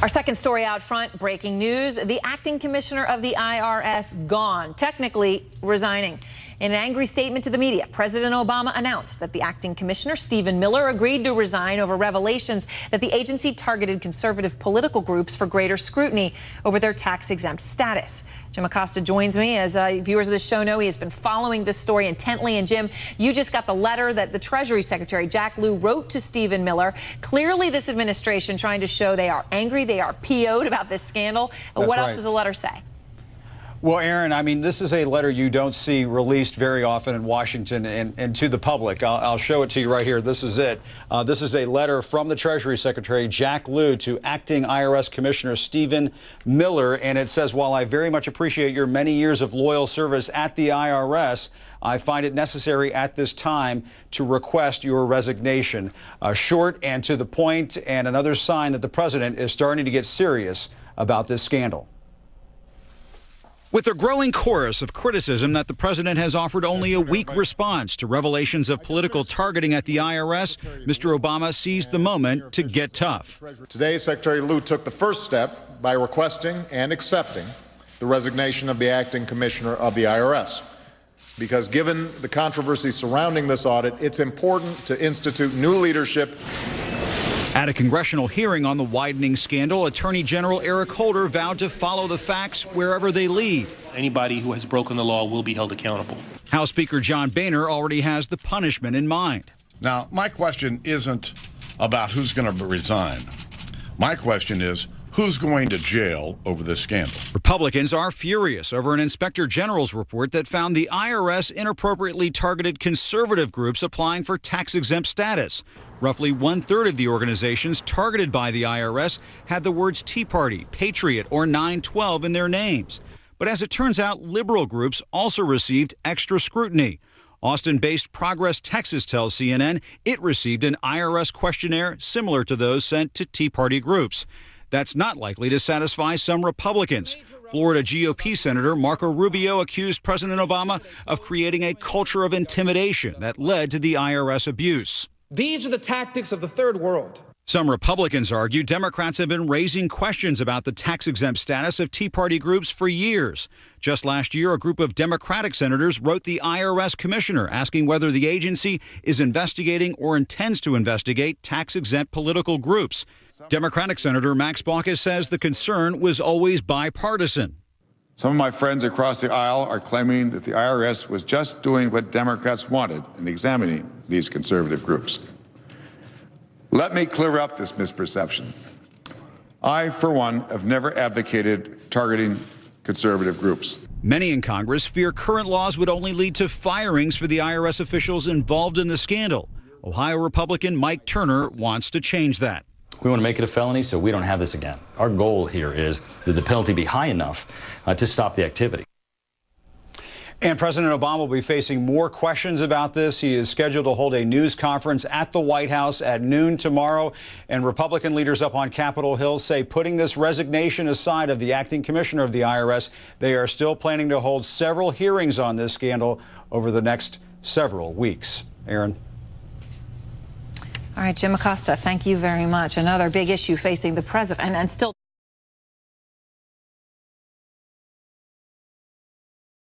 Our second story out front, breaking news. The acting commissioner of the IRS gone, technically resigning. In an angry statement to the media, President Obama announced that the acting commissioner, Stephen Miller, agreed to resign over revelations that the agency targeted conservative political groups for greater scrutiny over their tax-exempt status. Jim Acosta joins me. As viewers of the show know, he has been following this story intently. And Jim, you just got the letter that the Treasury Secretary, Jack Lew, wrote to Stephen Miller. Clearly, this administration trying to show they are angry, they are PO'd about this scandal. What else does the letter say? Well, Aaron, I mean, this is a letter you don't see released very often in Washington and to the public. I'll show it to you right here. This is it. This is a letter from the Treasury Secretary, Jack Lew, to acting IRS Commissioner Stephen Miller. And it says, while I very much appreciate your many years of loyal service at the IRS, I find it necessary at this time to request your resignation. Short and to the point, and another sign that the president is starting to get serious about this scandal. With a growing chorus of criticism that the president has offered only a weak response to revelations of political targeting at the IRS, Mr. Obama seized the moment to get tough. Today, Secretary Lew took the first step by requesting and accepting the resignation of the acting commissioner of the IRS. Because given the controversy surrounding this audit, it's important to institute new leadership. At a congressional hearing on the widening scandal, Attorney General Eric Holder vowed to follow the facts wherever they lead. Anybody who has broken the law will be held accountable. House Speaker John Boehner already has the punishment in mind. Now, my question isn't about who's going to resign. My question is, who's going to jail over this scandal? Republicans are furious over an inspector general's report that found the IRS inappropriately targeted conservative groups applying for tax-exempt status. Roughly one-third of the organizations targeted by the IRS had the words Tea Party, Patriot, or 9/12 in their names. But as it turns out, liberal groups also received extra scrutiny. Austin-based Progress Texas tells CNN it received an IRS questionnaire similar to those sent to Tea Party groups. That's not likely to satisfy some Republicans. Florida GOP Senator Marco Rubio accused President Obama of creating a culture of intimidation that led to the IRS abuse. These are the tactics of the third world. Some Republicans argue Democrats have been raising questions about the tax-exempt status of Tea Party groups for years. Just last year, a group of Democratic senators wrote the IRS commissioner asking whether the agency is investigating or intends to investigate tax-exempt political groups. Democratic Senator Max Baucus says the concern was always bipartisan. Some of my friends across the aisle are claiming that the IRS was just doing what Democrats wanted in examining these conservative groups. Let me clear up this misperception. I, for one, have never advocated targeting conservative groups. Many in Congress fear current laws would only lead to firings for the IRS officials involved in the scandal. Ohio Republican Mike Turner wants to change that. We want to make it a felony so we don't have this again. Our goal here is that the penalty be high enough to stop the activity. And President Obama will be facing more questions about this. He is scheduled to hold a news conference at the White House at noon tomorrow. And Republican leaders up on Capitol Hill say, putting this resignation aside of the acting commissioner of the IRS, they are still planning to hold several hearings on this scandal over the next several weeks. Aaron. All right, Jim Acosta, thank you very much. Another big issue facing the president and still